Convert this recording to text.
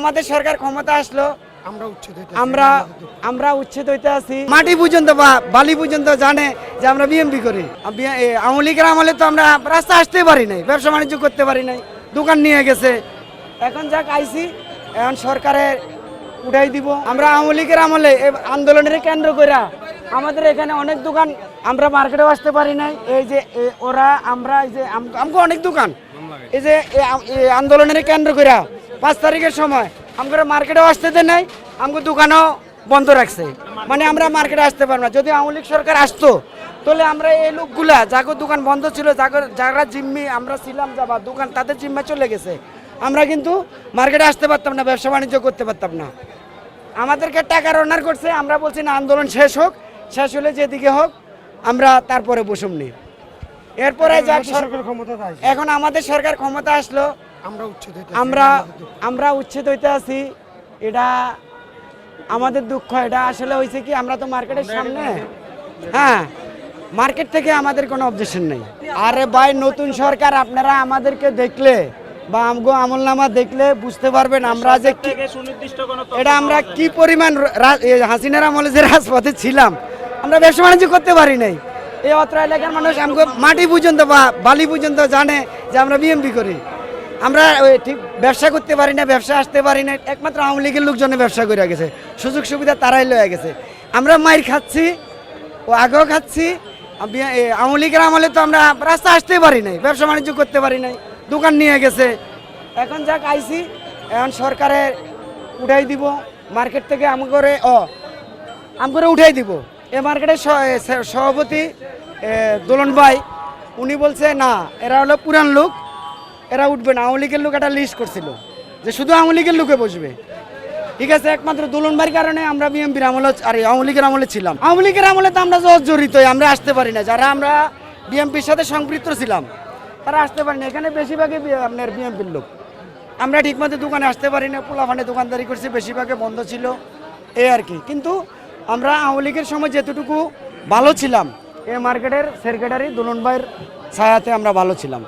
আমাদের সরকার ক্ষমতা আসলো আমরা উচ্ছেদ হইতে আছি। মাটি পর্যন্ত বা বালি পর্যন্ত জানে যে আমরা বিএমপি করি। আওয়ামী লীগের আমলে তো আমরা রাস্তা আসতে পারি নাই, ব্যবসা বাণিজ্য করতে পারি নাই, দোকান নিয়ে গেছে। এখন যাক আইসি, এখন সরকারের উঠাই দিব। আমরা আওয়ামী লীগের আমলে আন্দোলনের কেন্দ্র করে আমাদের এখানে অনেক দোকান, আমরা মার্কেটেও আসতে পারি নাই। এই যে ওরা আমরা এই যে আমাকে অনেক দোকান এই যে আন্দোলনের কেন্দ্র করে 5 তারিখের সময় আমরা মার্কেটেও আসতে দেয় নাই, আমাকে দোকানও বন্ধ রাখছে। মানে আমরা মার্কেটে আসতে পারবো না। যদি আওয়ামী লীগ সরকার আসতো তাহলে আমরা এই লোকগুলা যাকে দোকান বন্ধ ছিল, যারা জিম্মি আমরা ছিলাম যাবা দোকান, তাদের জিম্মা চলে গেছে, আমরা কিন্তু মার্কেটে আসতে পারতাম না, ব্যবসা বাণিজ্য করতে পারতাম না। আমাদেরকে টাকার অনার করছে। আমরা বলছি না, আন্দোলন শেষ হোক, শেষ হলে যেদিকে হোক আমরা তারপরে বসুম নি। এরপরে এখন আমাদের সরকার ক্ষমতা আসলো, আমরা উচ্ছেদ হইতে আছি। এটা আমাদের দুঃখ। এটা আসলে হয়েছে কি, আমরা তো মার্কেটের সামনে, হ্যাঁ, মার্কেট থেকে আমাদের কোনো অবজেকশন নেই। আরে ভাই, নতুন সরকার আপনারা আমাদেরকে দেখলে বা আমগো আমলনামা দেখলে বুঝতে পারবেন আমরা যে এটা আমরা কি পরিমাণ হাসিনার আমলে যে রাজপথে ছিলাম, আমরা ব্যবসা বাণিজ্য করতে পারি নাই। এই অত্র এলাকার মানুষ আমাকে মাটি পর্যন্ত বা বালি পর্যন্ত জানে যে আমরা বিএমপি করি। আমরা ঠিক ব্যবসা করতে পারি না, ব্যবসা আসতে পারি না। একমাত্র আওয়ামী লীগের লোকজনে ব্যবসা করে গেছে, সুযোগ সুবিধা তারাই লয়ে গেছে। আমরা মাইর খাচ্ছি, ও আগেও খাচ্ছি। আওয়ামী লীগের আমলে তো আমরা রাস্তা আসতে পারি নাই, ব্যবসা বাণিজ্য করতে পারি নাই, দোকান নিয়ে গেছে। এখন যাক আইসি, এখন সরকারের উঠাই দিব মার্কেট থেকে। আমগরে উঠাই দিব। এ মার্কেটের সভাপতি দোলন ভাই উনি বলছে না, এরা হলো পুরান লোক, এরা উঠবে না। আওয়ামী লীগের লোক একটা লিস্ট করছিল যে শুধু আওয়ামী লীগের লোকে বসবে। ঠিক আছে, একমাত্র দোলন ভাইয়ের কারণে আমরা বিএমপির আমলে আর আওয়ামী লীগের আমলে ছিলাম। আওয়ামী লীগের আমলে তো আমরা জড়িত, আমরা আসতে পারি না। যারা আমরা বিএমপির সাথে সম্পৃক্ত ছিলাম তারা আসতে পারি না। এখানে বেশিরভাগই আপনার বিএমপির লোক। আমরা ঠিকমতো দোকানে আসতে পারি না, পোলাফানে দোকানদারি করছি, বেশিরভাগে বন্ধ ছিল, এই আর কি। কিন্তু আমরা আওয়ামী লীগের সময় যেতটুকু ভালো ছিলাম, এই মার্কেটের সেক্রেটারি দোলন ভাইয়ের ছায়াতে আমরা ভালো ছিলাম।